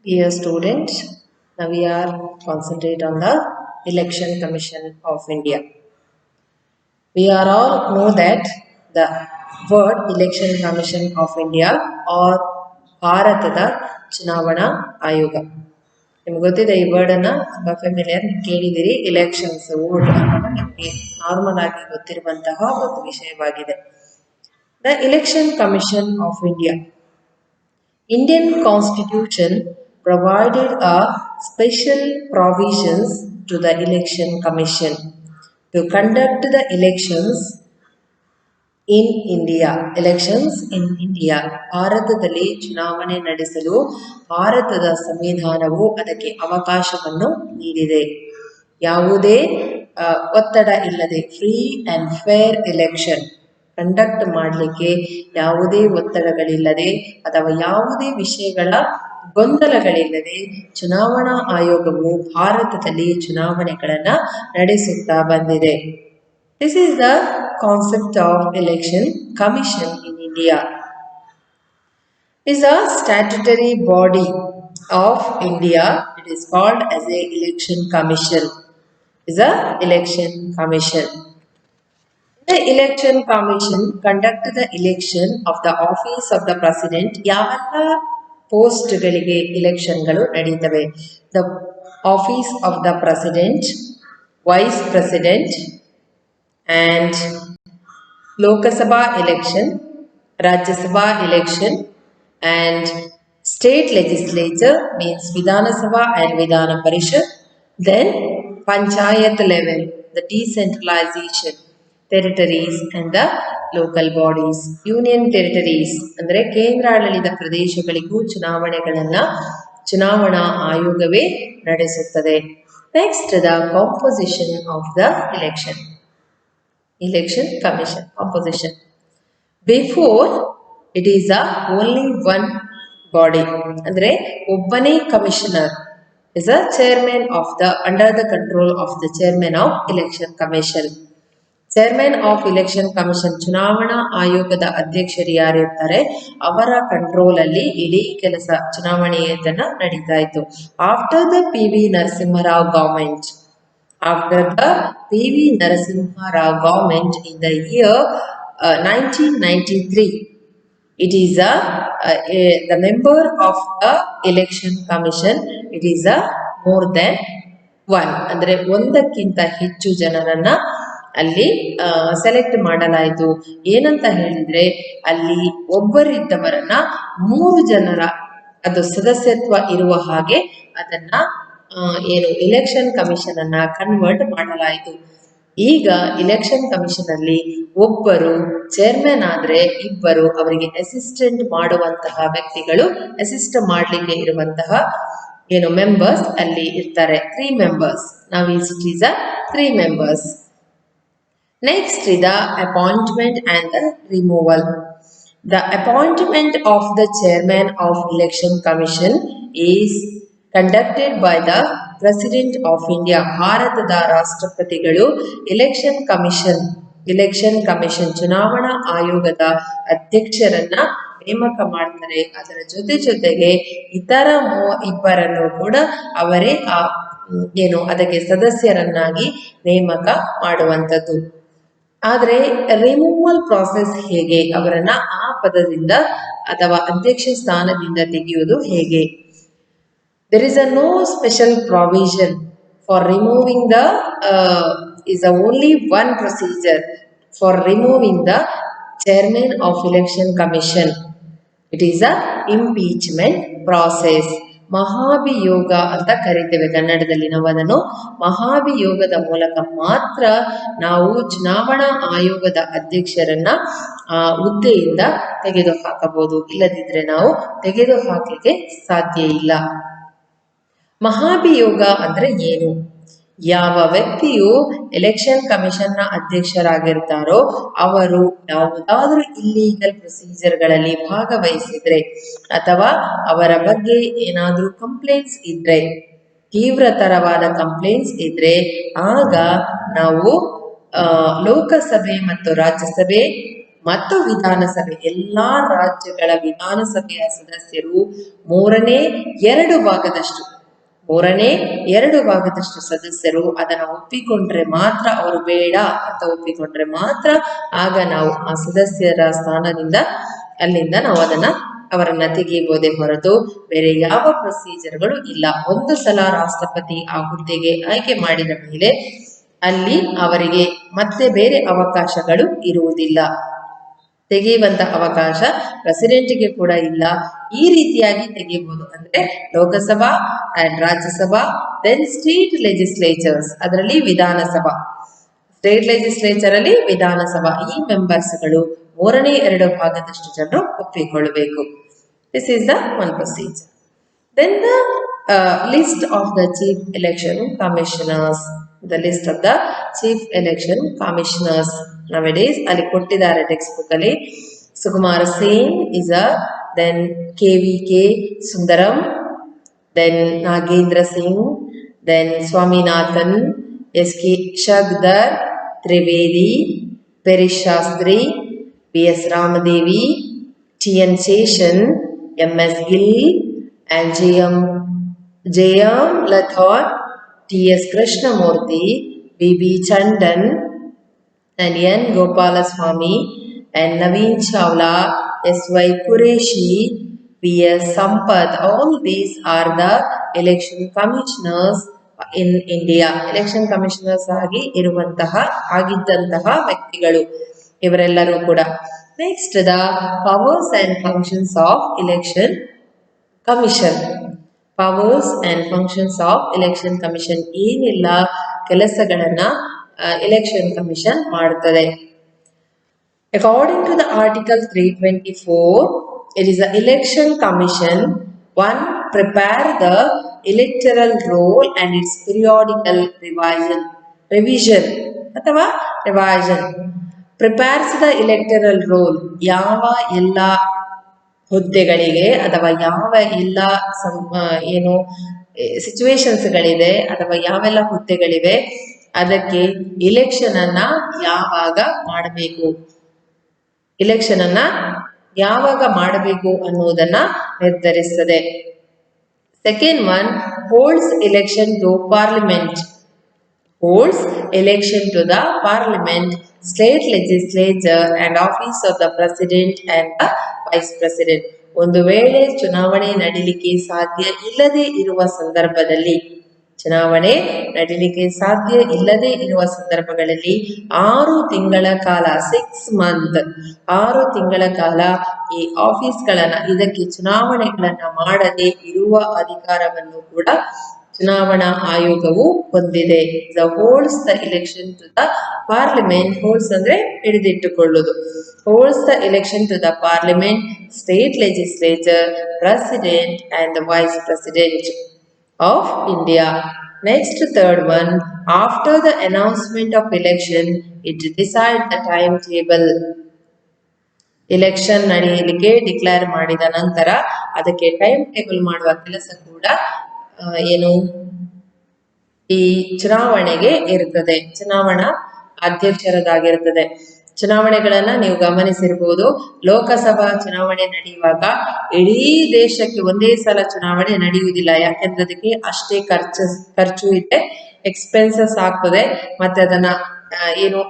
Dear students, now we are concentrate on the Election Commission of India. We are all know that the word Election Commission of India or ಭಾರತದ ಚುನಾವಣಾ ಆಯೋಗ. ನಿಮ್ಗೆ ಗೊತ್ತಿದೆ ಈ word ಅನ್ನ ತುಂಬಾ familiar, ನೀವು ಕೇಳಿದಿರಿ. ಎಲೆಕ್ಷನ್ಸ್ ವೋಟ್ ಅನ್ನೋದು ನಿಮಗೆ ನಾರ್ಮಲ್ ಆಗಿ ಗೊತ್ತಿರುವಂತಹ ಒಂದು ವಿಷಯವಾಗಿದೆ. The election commission of India. Indian Constitution provided a special provisions to the Election Commission to conduct the elections in India. Elections in India. ಭಾರತದಲ್ಲಿ ಚುನಾವಣೆ ನಡೆಸಲು ಭಾರತದ ಸಂವಿಧಾನವು ಅದಕ್ಕೆ ಅವಕಾಶವನ್ನು ನೀಡಿದೆ. ಯಾವುದೇ ಒತ್ತಡ ಇಲ್ಲದೆ free and fair election conduct ಮಾಡಲಿಕ್ಕೆ ಯಾವುದೇ ಒತ್ತಡಗಳಿಲ್ಲದೆ ಅಥವಾ ಯಾವುದೇ ವಿಷಯಗಳ ಗೊಂದಲಗಳಿಲ್ಲದೆ ಚುನಾವಣಾ ಆಯೋಗವು ಭಾರತದಲ್ಲಿ ಚುನಾವಣೆಗಳನ್ನು ನಡೆಸುತ್ತಾ ಬಂದಿದೆ. This is the concept of election commission in India. It is a statutory body of India. It is called as a election commission. It is a election commission. The election commission conduct the election of the office of the president. ಯಾವೆಲ್ಲ ಪೋಸ್ಟ್ಗಳಿಗೆ ಎಲೆಕ್ಷನ್ಗಳು ನಡೀತವೆ? The office of the president, vice president, and Lok Sabha election, Rajya Sabha election, and state legislature means Vidhana Sabha and Vidhana Parishad. Then Panchayat level, the decentralization, territories and the local bodies. Union territories ಅಂದರೆ ಕೇಂದ್ರಾಡಳಿತ ಪ್ರದೇಶಗಳಿಗೂ ಚುನಾವಣಾ ಆಯೋಗವೇ ನಡೆಸುತ್ತದೆ. Next, the composition of the election commission composition. Before, it is only one body. ಅಂದರೆ ಒಬ್ಬನೇ commissioner is a chairman of the under the control of the chairman of election commission. Chairman of election commission ಚುನಾವಣಾ ಆಯೋಗದ ಅಧ್ಯಕ್ಷರು ಯಾರಿರ್ತಾರೆ ಅವರ control ಅಲ್ಲಿ ಇಡೀ ಕೆಲಸ ಚುನಾವಣೆಯನ್ನ ನಡೀತಾ ಇತ್ತು. After the PV Narasimha Rao government, after the PV Narasimha Rao government in the year 1993, it is the member of the election commission, it is more than one, ಅಂದ್ರೆ ಒಂದಕ್ಕಿಂತ ಹೆಚ್ಚು ಜನರನ್ನ ಅಲ್ಲಿ ಸೆಲೆಕ್ಟ್ ಮಾಡಲಾಯಿತು. ಏನಂತ ಹೇಳಿದ್ರೆ ಅಲ್ಲಿ ಒಬ್ಬರಿದ್ದವರನ್ನ 3 ಜನರ ಅದು ಸದಸ್ಯತ್ವ ಇರುವ ಹಾಗೆ ಅದನ್ನ ಎಲೆಕ್ಷನ್ ಕಮಿಷನ್ ಅನ್ನ ಕನ್ವರ್ಟ್ ಮಾಡಲಾಯಿತು. ಈಗ ಎಲೆಕ್ಷನ್ ಕಮಿಷನ್ ಅಲ್ಲಿ ಒಬ್ಬರು ಚೇರ್ಮನ್ ಆದ್ರೆ ಇಬ್ಬರು ಅವರಿಗೆ ಅಸಿಸ್ಟೆಂಟ್ ಮಾಡುವಂತಹ ವ್ಯಕ್ತಿಗಳು, ಅಸಿಸ್ಟ್ ಮಾಡ್ಲಿಕ್ಕೆ ಇರುವಂತಹ ಮೆಂಬರ್ಸ್ ಅಲ್ಲಿ ಇರ್ತಾರೆ. 3 members. Now it is 3 members. Next is the appointment and the removal. The appointment of the chairman of election commission is conducted by the president of India. ಭಾರತದ ರಾಷ್ಟ್ರಪತಿಗಳು ಎಲೆಕ್ಷನ್ ಕಮಿಷನ್ ಚುನಾವಣಾ ಆಯೋಗದ ಅಧ್ಯಕ್ಷರನ್ನ ನೇಮಕ ಮಾಡ್ತಾರೆ. ಅದರ ಜೊತೆಗೆ ಇತರ ಇಬ್ಬರನ್ನು ಕೂಡ ಅವರೇ ಅದಕ್ಕೆ ಸದಸ್ಯರನ್ನಾಗಿ ನೇಮಕ ಮಾಡುವಂಥದ್ದು. ಆದರೆ ರಿಮೂವಲ್ ಪ್ರಾಸೆಸ್ ಹೇಗೆ, ಅವರನ್ನ ಆ ಪದದಿಂದ ಅಥವಾ ಅಧ್ಯಕ್ಷ ಸ್ಥಾನದಿಂದ ತೆಗೆಯುವುದು ಹೇಗೆ? There is no special provision for removing the is only one procedure for removing the chairman of election commission. It is a impeachment process. ಮಹಾಭಿಯೋಗ ಅಂತ ಕರಿತೇವೆ ಕನ್ನಡದಲ್ಲಿ ನಾವು ಅದನ್ನು. ಮಹಾಭಿಯೋಗದ ಮೂಲಕ ಮಾತ್ರ ನಾವು ಚುನಾವಣಾ ಆಯೋಗದ ಅಧ್ಯಕ್ಷರನ್ನ ಹುದ್ದೆಯಿಂದ ತೆಗೆದು ಹಾಕಬಹುದು, ಇಲ್ಲದಿದ್ರೆ ನಾವು ತೆಗೆದು ಹಾಕಲಿಕ್ಕೆ ಸಾಧ್ಯ ಇಲ್ಲ. ಮಹಾಭಿಯೋಗ ಅಂದ್ರೆ ಏನು? ಯಾವ ವ್ಯಕ್ತಿಯು ಎಲೆಕ್ಷನ್ ಕಮಿಷನ್ ನ ಅಧ್ಯಕ್ಷರಾಗಿರ್ತಾರೋ ಅವರು ಯಾವುದಾದ್ರೂ ಇಲ್ಲೀಗಲ್ ಪ್ರೊಸೀಜರ್ಗಳಲ್ಲಿ ಭಾಗವಹಿಸಿದ್ರೆ ಅಥವಾ ಅವರ ಬಗ್ಗೆ ಏನಾದ್ರೂ ಕಂಪ್ಲೇಂಟ್ಸ್ ಇದ್ರೆ, ತೀವ್ರತರವಾದ ಕಂಪ್ಲೇಂಟ್ಸ್ ಇದ್ರೆ ಆಗ ನಾವು ಲೋಕಸಭೆ ಮತ್ತು ರಾಜ್ಯಸಭೆ ಮತ್ತು ವಿಧಾನಸಭೆ ಎಲ್ಲಾ ರಾಜ್ಯಗಳ ವಿಧಾನಸಭೆಯ ಸದಸ್ಯರು ಮೂರನೇ ಎರಡು ಭಾಗದಷ್ಟು ಸದಸ್ಯರು ಅದನ್ನು ಒಪ್ಪಿಕೊಂಡ್ರೆ ಮಾತ್ರ, ಅವರು ಬೇಡ ಅಂತ ಒಪ್ಪಿಕೊಂಡ್ರೆ ಮಾತ್ರ ಆಗ ನಾವು ಆ ಸದಸ್ಯರ ಸ್ಥಾನದಿಂದ ಅಲ್ಲಿಂದ ನಾವು ಅವರನ್ನ ತೆಗೆಯಬಹುದೇ ಹೊರತು ಬೇರೆ ಯಾವ ಪ್ರೊಸೀಜರ್ಗಳು ಇಲ್ಲ. ಒಂದು ಸಲ ರಾಷ್ಟ್ರಪತಿ ಆ ಹುದ್ದೆಗೆ ಆಯ್ಕೆ ಮಾಡಿದ ಮೇಲೆ ಅಲ್ಲಿ ಅವರಿಗೆ ಮತ್ತೆ ಬೇರೆ ಅವಕಾಶಗಳು ಇರುವುದಿಲ್ಲ. ತೆಗೆಯುವಂತ ಅವಕಾಶ ಪ್ರೆಸಿಡೆಂಟ್ಗೆ ಕೂಡ ಇಲ್ಲ. ಈ ರೀತಿಯಾಗಿ ತೆಗೆಯಬಹುದು. ಅಂದ್ರೆ Lok Sabha and Rajya Sabha, then state legislatures, ಅದರಲ್ಲಿ ವಿಧಾನಸಭಾ, ಸ್ಟೇಟ್ ಲೆಜಿಸ್ಲೇಚರ್ ಅಲ್ಲಿ ವಿಧಾನಸಭಾ, ಈ ಮೆಂಬರ್ಸ್ಗಳು ಮೂರನೇ 2 ಭಾಗದಷ್ಟು ಜನರು ಒಪ್ಪಿಕೊಳ್ಳಬೇಕು. This is the one procedure. Then the list of the chief election commissioners, the list of the chief election commissioners nowadays ಅಲ್ಲಿ ಕೊಟ್ಟಿದ್ದಾರೆ ಟೆಕ್ಸ್ಟ್ ಬುಕ್ ಅಲ್ಲಿ. Sukumar Sen is a, then KVK Sundaram, then Nagendra Singh, then Swaminathan, SK Shakdher, Trivedi, Peri Shastri, PS Ramadevi, TN Seshan, MS Gill, and JM ಲಥಾರ್, TS Krishnamurthy, BB Tandon, and N Gopalaswamy, and Naveen Chawla, SY Qureshi, PS Sampath. All these are the election commissioners in India. Election commissioners ಆಗಿದ್ದಂತಹ ವ್ಯಕ್ತಿಗಳು ಇವರೆಲ್ಲರೂ ಕೂಡ. Next the powers and functions of election commission. Powers and functions of election commission, ಏನೆಲ್ಲ ಕೆಲಸಗಳನ್ನ election commission ಮಾಡುತ್ತದೆ. According to the Article 324, it is the election commission, 1. Prepare the electoral roll and its periodical revision ಅಥವಾ revision. Prepares the electoral roll, ಯಾವ ಎಲ್ಲ ಹುದ್ದೆಗಳಿಗೆ ಅಥವಾ ಯಾವ ಎಲ್ಲ ಏನು ಸಿಚುವೇಶನ್ಸ್ಗಳಿದೆ ಅಥವಾ ಯಾವೆಲ್ಲ ಹುದ್ದೆಗಳಿವೆ ಅದಕ್ಕೆ ಎಲೆಕ್ಷನ್ ಅನ್ನ ಯಾವಾಗ ಮಾಡಬೇಕು ಅನ್ನುವುದನ್ನ ನಿರ್ಧರಿಸುತ್ತದೆ. Second one, holds election to parliament, state legislature and office of the president and the vice president. ಒಂದು ವೇಳೆ ಚುನಾವಣೆ ನಡೀಲಿಕ್ಕೆ ಸಾಧ್ಯ ಇಲ್ಲದೆ ಇರುವ ಸಂದರ್ಭಗಳಲ್ಲಿ 6 ತಿಂಗಳ ಕಾಲ 6 ತಿಂಗಳ ಕಾಲ ಈ ಆಫೀಸ್ಗಳನ್ನ, ಇದಕ್ಕೆ ಚುನಾವಣೆಗಳನ್ನ ಮಾಡದೆ ಇರುವ ಅಧಿಕಾರವನ್ನು ಕೂಡ ಚುನಾವಣಾ ಆಯೋಗವು ಹೊಂದಿದೆ. holds the election to the parliament, holds ಅಂದ್ರೆ ಹಿಡಿದಿಟ್ಟುಕೊಳ್ಳುವುದು. holds the election to the parliament, state legislature, president and the vice president of India. Next, third one, after the announcement of election, it decides the timetable. Election ನಡೆಯಲಿಕ್ಕೆ declare ಮಾಡಿದ ನಂತರ ಅದಕ್ಕೆ time table ಮಾಡುವ ಕೆಲಸ ಕೂಡ ಈ ಚುನಾವಣೆಗೆ ಇರುತ್ತದೆ, ಚುನಾವಣಾ ಅಧ್ಯಕ್ಷರದಾಗಿರುತ್ತದೆ. ಚುನಾವಣೆಗಳನ್ನ ನೀವು ಗಮನಿಸಿರಬಹುದು. ಲೋಕಸಭಾ ಚುನಾವಣೆ ನಡೆಯುವಾಗ ಇಡೀ ದೇಶಕ್ಕೆ ಒಂದೇ ಸಲ ಚುನಾವಣೆ ನಡೆಯುವುದಿಲ್ಲ. ಯಾಕೆಂದ್ರೆ ಅದಕ್ಕೆ ಅಷ್ಟೇ ಖರ್ಚು ಇದೆ, ಎಕ್ಸ್ಪೆನ್ಸಸ್ ಆಗ್ತದೆ. ಮತ್ತೆ ಅದನ್ನ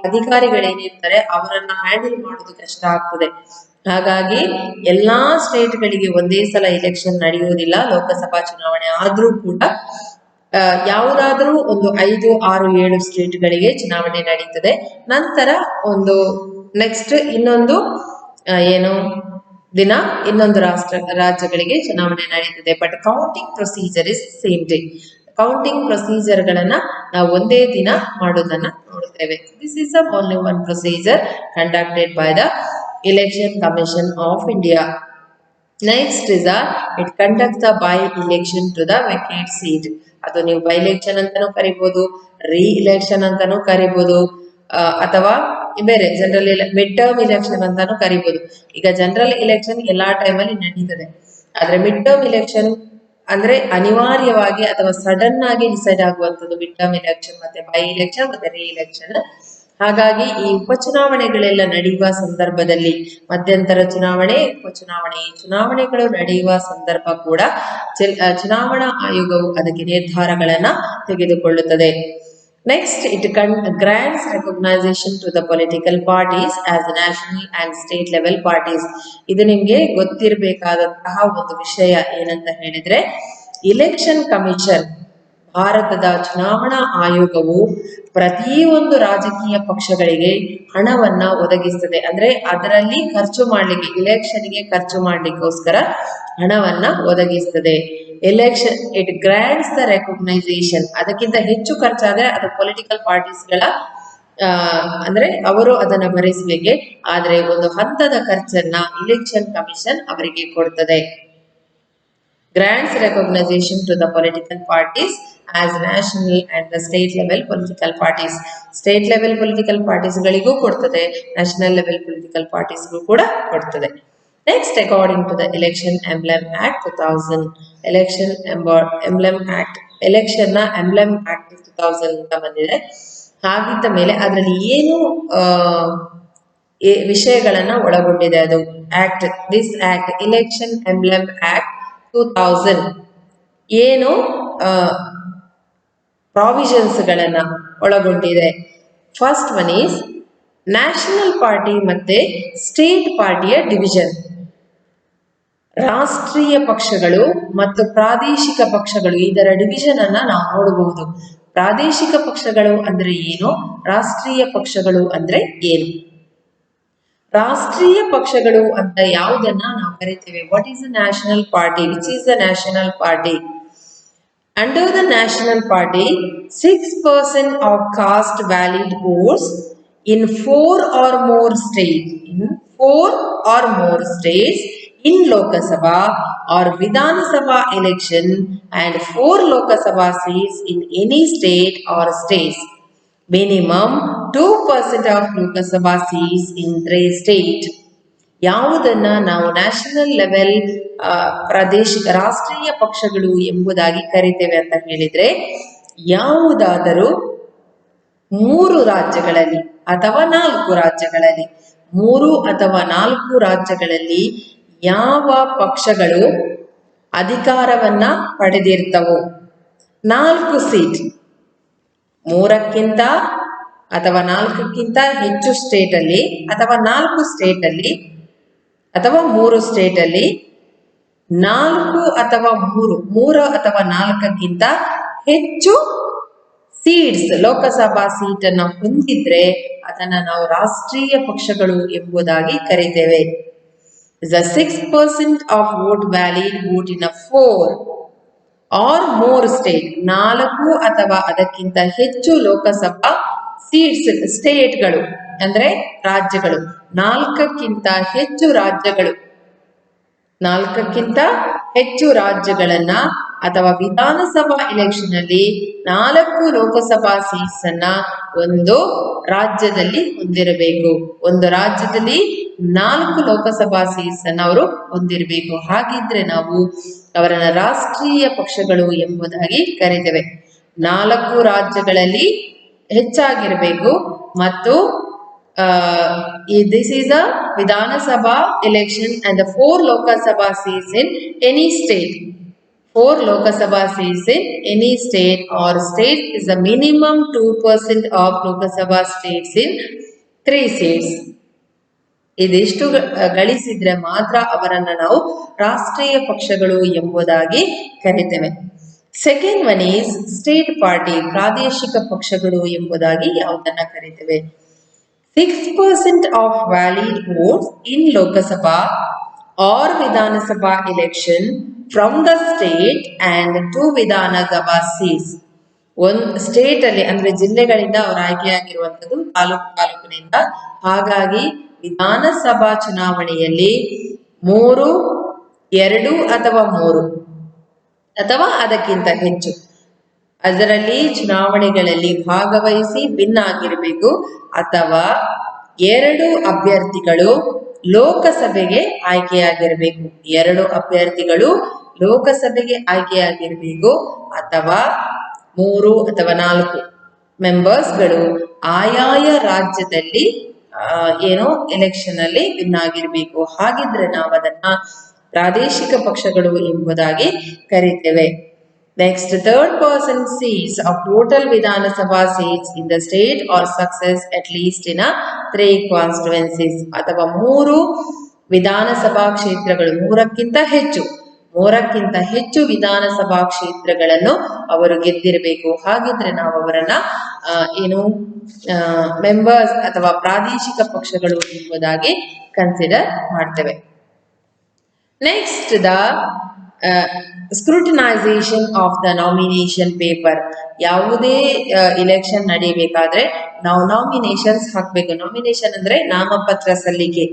ಅಧಿಕಾರಿಗಳೇನಿರ್ತಾರೆ ಅವರನ್ನ ಹ್ಯಾಂಡಲ್ ಮಾಡೋದು ಕಷ್ಟ ಆಗ್ತದೆ. ಹಾಗಾಗಿ ಎಲ್ಲಾ ಸ್ಟೇಟ್ಗಳಿಗೆ ಒಂದೇ ಸಲ ಎಲೆಕ್ಷನ್ ನಡೆಯುವುದಿಲ್ಲ. ಲೋಕಸಭಾ ಚುನಾವಣೆ ಆದ್ರೂ ಕೂಡ ಯಾವುದಾದ್ರೂ ಒಂದು 5, 6, 7 ಸ್ಟೇಟ್ಗಳಿಗೆ ಚುನಾವಣೆ ನಡೀತದೆ. ನಂತರ ಒಂದು ನೆಕ್ಸ್ಟ್ ಇನ್ನೊಂದು ಇನ್ನೊಂದು ರಾಜ್ಯಗಳಿಗೆ ಚುನಾವಣೆ ನಡೀತದೆ. But counting procedure is same day. Counting procedure ಗಳನ್ನ ನಾವು ಒಂದೇ ದಿನ ಮಾಡೋದನ್ನ ನೋಡ್ತೇವೆ. This is only one procedure conducted by the election commission of India. Next is it conducted by election to the vacant seat. ಅದು ನೀವು by election ಅಂತಾನೂ ಕರಿಬಹುದು, ರೀ ಇಲೆಕ್ಷನ್ ಅಂತಾನೂ ಕರಿಬಹುದು, ಅಥವಾ ಬೇರೆ ಜನರಲ್ ಮಿಡ್ ಟರ್ಮ್ ಇಲೆಕ್ಷನ್ ಅಂತಾನೂ ಕರಿಬಹುದು. ಈಗ ಜನರಲ್ ಇಲೆಕ್ಷನ್ ಎಲ್ಲಾ ಟೈಮಲ್ಲಿ ನಡೀತದೆ. ಆದ್ರೆ ಮಿಡ್ ಟರ್ಮ್ ಇಲೆಕ್ಷನ್ ಅಂದ್ರೆ ಅನಿವಾರ್ಯವಾಗಿ ಅಥವಾ ಸಡನ್ ಆಗಿ ಡಿಸೈಡ್ ಆಗುವಂತದ್ದು ಮಿಡ್ ಟರ್ಮ್ ಇಲೆಕ್ಷನ್, ಮತ್ತೆ ಬೈ ಇಲೆಕ್ಷನ್, ಮತ್ತೆ ರೀ ಇಲೆಕ್ಷನ್. ಹಾಗಾಗಿ ಈ ಉಪಚುನಾವಣೆಗಳೆಲ್ಲ ನಡೆಯುವ ಸಂದರ್ಭದಲ್ಲಿ ಮಧ್ಯಂತರ ಚುನಾವಣೆ, ಉಪಚುನಾವಣೆ, ಈ ಚುನಾವಣೆಗಳು ನಡೆಯುವ ಸಂದರ್ಭ ಕೂಡ ಚುನಾವಣಾ ಆಯೋಗವು ಅದಕ್ಕೆ ನಿರ್ಧಾರಗಳನ್ನ ತೆಗೆದುಕೊಳ್ಳುತ್ತದೆ. Next, it grants recognition to the political parties as national and state level parties. ಇದು ನಿಮ್ಗೆ ಗೊತ್ತಿರಬೇಕಾದಂತಹ ಒಂದು ವಿಷಯ ಏನಂತ ಹೇಳಿದ್ರೆ, ಇಲೆಕ್ಷನ್ ಕಮಿಷನ್, ಭಾರತದ ಚುನಾವಣಾ ಆಯೋಗವು ಪ್ರತಿಯೊಂದು ರಾಜಕೀಯ ಪಕ್ಷಗಳಿಗೆ ಹಣವನ್ನ ಒದಗಿಸ್ತದೆ. ಅಂದ್ರೆ ಅದರಲ್ಲಿ ಖರ್ಚು ಮಾಡ್ಲಿಕ್ಕೆ, ಇಲೆಕ್ಷನ್ಗೆ ಖರ್ಚು ಮಾಡ್ಲಿಕ್ಕೋಸ್ಕರ ಹಣವನ್ನ ಒದಗಿಸ್ತದೆ. Election it grants the recognisation, ಅದಕ್ಕಿಂತ ಹೆಚ್ಚು ಖರ್ಚಾದ್ರೆ ಅದು ಪೊಲಿಟಿಕಲ್ ಪಾರ್ಟೀಸ್ಗಳ ಅಂದ್ರೆ ಅವರು ಅದನ್ನ ಭರಿಸಬೇಕೆ, ಆದ್ರೆ ಒಂದು ಹಂತದ ಖರ್ಚನ್ನ ಇಲೆಕ್ಷನ್ ಕಮಿಷನ್ ಅವರಿಗೆ ಕೊಡ್ತದೆ. grants recognition to the political parties as national and the state level political parties. State level political parties ಗಳಿಗೂ ಕೊಡ್ತದೆ, national level political parties ಗೂ ಕೂಡ ಕೊಡ್ತದೆ. Next, according to the Election Emblem Act 2000, Election Emblem Act, Election ನ Emblem Act 2000 ಅಂತ ಬಂದಿದೆ. ಹಾಗಿದ್ದ ಮೇಲೆ ಅದರಲ್ಲಿ ಏನು ವಿಷಯಗಳನ್ನ ಒಳಗೊಂಡಿದೆ ಅದು act, this act Election Emblem Act 2000 ಏನು ಪ್ರಾವಿಷನ್ಸ್ ಗಳನ್ನ ಒಳಗೊಂಡಿದೆ. First one is national party ಮತ್ತೆ ಸ್ಟೇಟ್ ಪಾರ್ಟಿಯ ಡಿವಿಷನ್. ರಾಷ್ಟ್ರೀಯ ಪಕ್ಷಗಳು ಮತ್ತು ಪ್ರಾದೇಶಿಕ ಪಕ್ಷಗಳು, ಇದರ ಡಿವಿಷನ್ ಅನ್ನ ನಾವು ನೋಡಬಹುದು. ಪ್ರಾದೇಶಿಕ ಪಕ್ಷಗಳು ಅಂದ್ರೆ ಏನು, ರಾಷ್ಟ್ರೀಯ ಪಕ್ಷಗಳು ಅಂದ್ರೆ ಏನು? ರಾಷ್ಟ್ರೀಯ ಪಕ್ಷಗಳು ಅಂತ ಯಾವುದನ್ನ ನಾವು ಕರಿತೇವೆ? What is the national party? Which is the national party? Under the national party 6% of cast valid votes in 4 or more states, in Lok Sabha or Vidhan Sabha election and 4 Lok Sabha seats in any state or states. Minimum 2% of Lok Sabha seats in 3 states. ಯಾವುದನ್ನ ನಾವು national level ಪ್ರಾದೇಶಿಕ ರಾಷ್ಟ್ರೀಯ ಪಕ್ಷಗಳು ಎಂಬುದಾಗಿ ಕರಿತೇವೆ ಅಂತ ಹೇಳಿದ್ರೆ, ಯಾವುದಾದರೂ 3 ರಾಜ್ಯಗಳಲ್ಲಿ ಅಥವಾ 4 ರಾಜ್ಯಗಳಲ್ಲಿ, 3 ಅಥವಾ 4 ರಾಜ್ಯಗಳಲ್ಲಿ ಯಾವ ಪಕ್ಷಗಳು ಅಧಿಕಾರವನ್ನ ಪಡೆದಿರ್ತವೋ, 4 ಸೀಟ್, 3ಕ್ಕಿಂತ ಅಥವಾ 4ಕ್ಕಿಂತ ಹೆಚ್ಚು ಸ್ಟೇಟ್ ಅಲ್ಲಿ ಅಥವಾ 4 ಸ್ಟೇಟ್ ಅಲ್ಲಿ ಅಥವಾ 3 ಸ್ಟೇಟ್ ಅಲ್ಲಿ 4 ಅಥವಾ 3 ಅಥವಾ 4ಕ್ಕಿಂತ ಹೆಚ್ಚು ಸೀಟ್ಸ್, ಲೋಕಸಭಾ ಸೀಟ್ ಅನ್ನ ಹೊಂದಿದ್ರೆ ಅದನ್ನ ನಾವು ರಾಷ್ಟ್ರೀಯ ಪಕ್ಷಗಳು ಎಂಬುದಾಗಿ ಕರಿತೇವೆ. The 6% of vote valid vote in a 4 or more state, 4 ಅಥವಾ ಅದಕ್ಕಿಂತ ಹೆಚ್ಚು ಲೋಕಸಭಾ ಸೀಟ್ಸ್, ಸ್ಟೇಟ್ಗಳು ಅಂದ್ರೆ ರಾಜ್ಯಗಳು, 4ಕ್ಕಿಂತ ಹೆಚ್ಚು ರಾಜ್ಯಗಳು, 4ಕ್ಕಿಂತ ಹೆಚ್ಚು ರಾಜ್ಯಗಳನ್ನ ಅಥವಾ ವಿಧಾನಸಭಾ ಎಲೆಕ್ಷನ್ ಅಲ್ಲಿ 4 ಲೋಕಸಭಾ ಸೀಟ್ಸ್ ಅನ್ನ ಒಂದು ರಾಜ್ಯದಲ್ಲಿ ಹೊಂದಿರಬೇಕು. ಒಂದು ರಾಜ್ಯದಲ್ಲಿ 4 ಲೋಕಸಭಾ ಸೀಟ್ಸ್ ಅನ್ನ ಅವರು ಹೊಂದಿರಬೇಕು. ಹಾಗಿದ್ರೆ ನಾವು ಅವರನ್ನ ರಾಷ್ಟ್ರೀಯ ಪಕ್ಷಗಳು ಎಂಬುದಾಗಿ ಕರೀತೇವೆ. 4 ರಾಜ್ಯಗಳಲ್ಲಿ ಹೆಚ್ಚಾಗಿರಬೇಕು ಮತ್ತು this is a Vidhana Sabha election and the 4 Loka Sabha seats in any state. 4 Loka Sabha seats in any state or state is a minimum 2% of Loka Sabha states in 3 seats. ಇದಿಷ್ಟು ಗಳಿಸಿದ್ರೆ ಮಾತ್ರ ಅವರನ್ನ ನಾವು ರಾಷ್ಟ್ರೀಯ ಪಕ್ಷಗಳು ಎಂಬುದಾಗಿ ಕರಿತೇವೆ. Second one is state party, ಪ್ರಾದೇಶಿಕ ಪಕ್ಷಗಳು ಎಂಬುದಾಗಿ ಯಾವುದನ್ನ ಕರಿತೇವೆ? 6% of valid votes in Lok Sabha or Vidhana Sabha election from the state and 2 Vidhana Sabha seats. ಒಂದು ಸ್ಟೇಟ್ ಅಲ್ಲಿ ಅಂದ್ರೆ ಜಿಲ್ಲೆಗಳಿಂದ ಅವರು ಆಯ್ಕೆಯಾಗಿರುವಂತದ್ದು ತಾಲೂಕಿನಿಂದ. ಹಾಗಾಗಿ ವಿಧಾನಸಭಾ ಚುನಾವಣೆಯಲ್ಲಿ 2 ಅಥವಾ 3 ಅಥವಾ ಅದಕ್ಕಿಂತ ಹೆಚ್ಚು ಅದರಲ್ಲಿ ಚುನಾವಣೆಗಳಲ್ಲಿ ಭಾಗವಹಿಸಿ ವಿನ್ ಆಗಿರಬೇಕು, ಅಥವಾ 2 ಅಭ್ಯರ್ಥಿಗಳು ಲೋಕಸಭೆಗೆ ಆಯ್ಕೆಯಾಗಿರಬೇಕು. 2 ಅಭ್ಯರ್ಥಿಗಳು ಲೋಕಸಭೆಗೆ ಆಯ್ಕೆಯಾಗಿರಬೇಕು, ಅಥವಾ 3 ಅಥವಾ 4 ಮೆಂಬರ್ಸ್ಗಳು ಆಯಾಯ ರಾಜ್ಯದಲ್ಲಿ ಏನೋ ಎಲೆಕ್ಷನ್ ಅಲ್ಲಿ ವಿನ್ ಆಗಿರ್ಬೇಕು. ಹಾಗಿದ್ರೆ ನಾವು ಅದನ್ನ ಪ್ರಾದೇಶಿಕ ಪಕ್ಷಗಳು ಎಂಬುದಾಗಿ ಕರಿತೇವೆ. Next, third person seats of total Vidhana Sabha seats in the state or success at least in a 3 constituencies. ಅಥವಾ 3 ವಿಧಾನಸಭಾ ಕ್ಷೇತ್ರಗಳು, ಮೂರಕ್ಕಿಂತ ಹೆಚ್ಚು ವಿಧಾನಸಭಾ ಕ್ಷೇತ್ರಗಳನ್ನು ಅವರು ಗೆದ್ದಿರಬೇಕು. ಹಾಗಿದ್ರೆ ನಾವು ಅವರನ್ನ ಮೆಂಬರ್ಸ್ ಅಥವಾ ಪ್ರಾದೇಶಿಕ ಪಕ್ಷಗಳು ಎಂಬುದಾಗಿ ಕನ್ಸಿಡರ್ ಮಾಡ್ತೇವೆ. Next, the scrutinisation of the nomination paper. ಯಾವುದೇ ಇಲೆಕ್ಷನ್ ನಡೀಬೇಕಾದ್ರೆ ನಾವು ನಾಮಿನೇಷನ್ಸ್ ಹಾಕ್ಬೇಕು. ನಾಮಿನೇಷನ್ ಅಂದ್ರೆ ನಾಮಪತ್ರ ಸಲ್ಲಿಕೆ.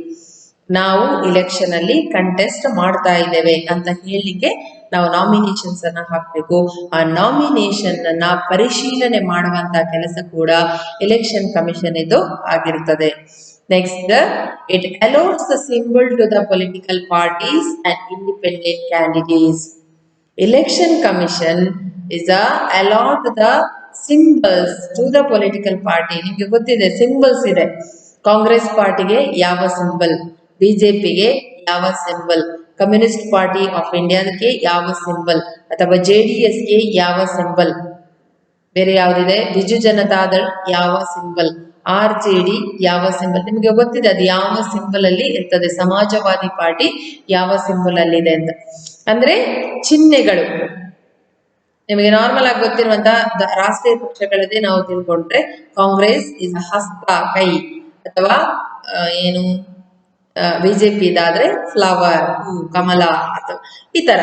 ನಾವು ಇಲೆಕ್ಷನ್ ಅಲ್ಲಿ ಕಂಟೆಸ್ಟ್ ಮಾಡ್ತಾ ಇದ್ದೇವೆ ಅಂತ ಹೇಳಲಿಕ್ಕೆ ನಾವು ನಾಮಿನೇಷನ್ಸ್ ಅನ್ನ ಹಾಕ್ಬೇಕು. ಆ ನಾಮಿನೇಷನ್ ಅನ್ನ ಪರಿಶೀಲನೆ ಮಾಡುವಂತ ಕೆಲಸ ಕೂಡ ಎಲೆಕ್ಷನ್ ಕಮಿಷನ್ ಇದು ಆಗಿರುತ್ತದೆ. Next, it allows the symbol to the political parties and independent candidates. Election Commission is allowed the symbols to the political party. ನಿಮಗೆ ಗೊತ್ತಿದೆ ಸಿಂಬಲ್ಸ್ ಇದೆ. ಕಾಂಗ್ರೆಸ್ ಪಾರ್ಟಿಗೆ ಯಾವ ಸಿಂಬಲ್, ಬಿಜೆಪಿಗೆ ಯಾವ ಸಿಂಬಲ್, ಕಮ್ಯುನಿಸ್ಟ್ ಪಾರ್ಟಿ ಆಫ್ ಇಂಡಿಯಾಕ್ಕೆ ಯಾವ ಸಿಂಬಲ್, ಅಥವಾ JDSಗೆ ಯಾವ ಸಿಂಬಲ್, ಬೇರೆ ಯಾವುದಿದೆ, ಬಿಜು ಜನತಾದಳ್ ಯಾವ ಸಿಂಬಲ್, RJD ಯಾವ ಸಿಂಬಲ್, ನಿಮಗೆ ಗೊತ್ತಿದೆ ಅದು ಯಾವ ಸಿಂಬಲ್ ಅಲ್ಲಿ ಇರ್ತದೆ. ಸಮಾಜವಾದಿ ಪಾರ್ಟಿ ಯಾವ ಸಿಂಬಲ್ ಅಲ್ಲಿ ಇದೆ ಅಂತ. ಅಂದ್ರೆ ಚಿಹ್ನೆಗಳು ನಿಮಗೆ ನಾರ್ಮಲ್ ಆಗಿ ಗೊತ್ತಿರುವಂತ ರಾಷ್ಟ್ರೀಯ ಪಕ್ಷಗಳದೇ ನಾವು ತಿಳ್ಕೊಂಡ್ರೆ ಕಾಂಗ್ರೆಸ್ ಇಸ್ ಹಸ್ತ, ಕೈ, ಅಥವಾ ಏನು ಬಿಜೆಪಿ ಇದಾದ್ರೆ ಫ್ಲವರ್, ಹೂ, ಕಮಲ, ಅಥವಾ ಈ ತರ.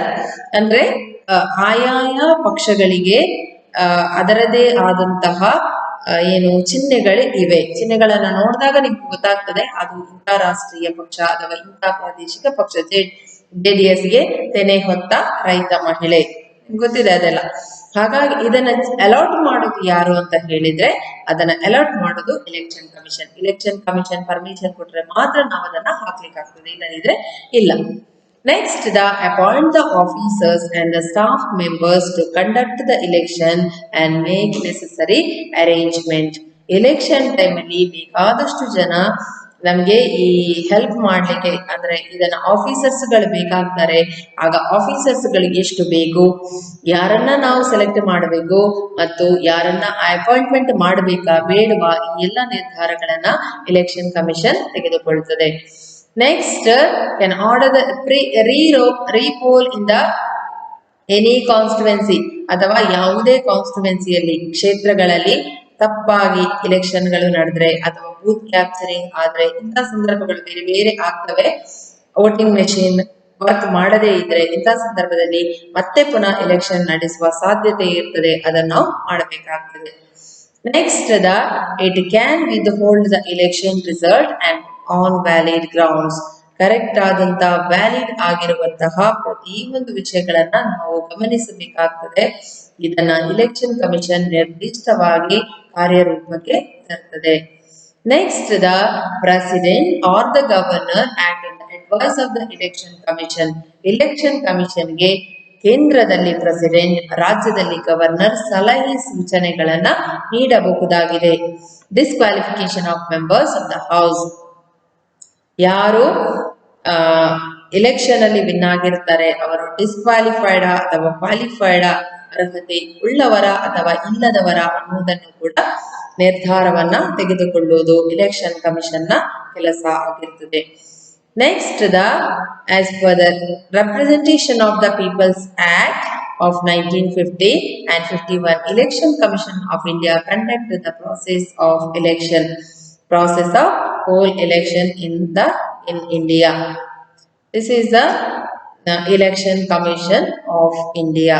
ಅಂದ್ರೆ ಆಯಾಯ ಪಕ್ಷಗಳಿಗೆ ಅದರದೇ ಆದಂತಹ ಚಿಹ್ನೆಗಳು ಇವೆ. ಚಿಹ್ನೆಗಳನ್ನ ನೋಡಿದಾಗ ನಿಮ್ಗೆ ಗೊತ್ತಾಗ್ತದೆ ಅದು ಇಂಥ ರಾಷ್ಟ್ರೀಯ ಪಕ್ಷ ಅಥವಾ ಇಂಥ ಪ್ರಾದೇಶಿಕ ಪಕ್ಷ. JDSಗೆ ತೆನೆ ಹೊತ್ತ ರೈತ ಮಹಿಳೆ, ಗೊತ್ತಿದೆ ಅದೆಲ್ಲ. ಹಾಗಾಗಿ ಇದನ್ನ ಅಲಾಟ್ ಮಾಡೋದು ಯಾರು ಅಂತ ಹೇಳಿದ್ರೆ ಅದನ್ನ ಅಲಾಟ್ ಮಾಡೋದು election commission. Election commission permission ಕೊಟ್ರೆ ಮಾತ್ರ ನಾವು ಅದನ್ನ ಹಾಕ್ಲಿಕ್ಕೆ ಆಗ್ತದೆ, ಇಲ್ಲದಿದ್ರೆ ಇಲ್ಲ. Next, the appoint the officers and the staff members to conduct the election and make necessary arrangement. Election time ಅಲ್ಲಿ ಬೇಕಾದಷ್ಟು ಜನ ನಮ್ಗೆ ಈ ಹೆಲ್ಪ್ ಮಾಡ್ಲಿಕ್ಕೆ, ಅಂದ್ರೆ ಇದನ್ನ ಆಫೀಸರ್ಸ್ ಗಳು ಬೇಕಾಗ್ತಾರೆ. ಆಗ ಆಫೀಸರ್ಸ್ ಗಳಿಗೆ ಎಷ್ಟು ಬೇಕು, ಯಾರನ್ನ ನಾವು ಸೆಲೆಕ್ಟ್ ಮಾಡಬೇಕು ಮತ್ತು ಯಾರನ್ನ ಅಪಾಯಿಂಟ್ಮೆಂಟ್ ಮಾಡಬೇಕಾ ಬೇಡವಾ, ಈ ಎಲ್ಲ ನಿರ್ಧಾರಗಳನ್ನ ಎಲೆಕ್ಷನ್ ಕಮಿಷನ್ ತೆಗೆದುಕೊಳ್ಳುತ್ತದೆ. Next, can order the re-poll in the any constituency, ಅಥವಾ ಯಾವುದೇ ಕಾನ್ಸ್ಟಿಟ್ಯುವೆನ್ಸಿಯಲ್ಲಿ ಕ್ಷೇತ್ರಗಳಲ್ಲಿ ತಪ್ಪಾಗಿ ಎಲೆಕ್ಷನ್ಗಳು ನಡೆದ್ರೆ ಅಥವಾ ಬೂತ್ ಕ್ಯಾಪ್ಚರಿಂಗ್ ಆದ್ರೆ, ಇಂಥ ಸಂದರ್ಭಗಳು ಬೇರೆ ಬೇರೆ ಆಗ್ತವೆ. ವೋಟಿಂಗ್ ಮೆಷಿನ್ ವರ್ಕ್ ಮಾಡದೇ ಇದ್ರೆ ಇಂಥ ಸಂದರ್ಭದಲ್ಲಿ ಮತ್ತೆ ಪುನಃ ಎಲೆಕ್ಷನ್ ನಡೆಸುವ ಸಾಧ್ಯತೆ ಇರ್ತದೆ, ಅದನ್ನು ನಾವು ಮಾಡಬೇಕಾಗ್ತದೆ. Next, it can withhold the election result and on valid grounds. Correct ಆದಂತ ವ್ಯಾಲಿಡ್ ಆಗಿರುವಂತಹ ಪ್ರತಿಯೊಂದು ವಿಷಯಗಳನ್ನ ನಾವು ಗಮನಿಸಬೇಕಾಗ್ತದೆ. ಇದನ್ನ ಎಲೆಕ್ಷನ್ ಕಮಿಷನ್ ನಿರ್ದಿಷ್ಟವಾಗಿ ಕಾರ್ಯರೂಪಕ್ಕೆ ತರ್ತದೆ. Next, the president or the governor act on the advice of the election commission. Election ಕಮಿಷನ್ಗೆ ಕೇಂದ್ರದಲ್ಲಿ ಪ್ರೆಸಿಡೆಂಟ್, ರಾಜ್ಯದಲ್ಲಿ ಗವರ್ನರ್ ಸಲಹೆ ಸೂಚನೆಗಳನ್ನ ನೀಡಬಹುದಾಗಿದೆ. Disqualification of members of the house. ಯಾರು ಎಲೆಕ್ಷನ್ ಅಲ್ಲಿ ವಿನ್ ಆಗಿರ್ತಾರೆ ಅವರು ಡಿಸ್ಕ್ವಾಲಿಫೈಡ್ ಅಥವಾ ಕ್ವಾಲಿಫೈಡ್, ಅರ್ಹತೆ ಉಳ್ಳವರ ಅಥವಾ ಇಲ್ಲದವರ ಅನ್ನೋದನ್ನು ಕೂಡ ನಿರ್ಧಾರವನ್ನ ತೆಗೆದುಕೊಳ್ಳುವುದು ಎಲೆಕ್ಷನ್ ಕಮಿಷನ್ ನ ಕೆಲಸ ಆಗಿರ್ತದೆ. Next, as per the Representation of the People's Act of 1950 and 51, Election Commission of India conducted the process of whole election in India. This is the Election Commission of India.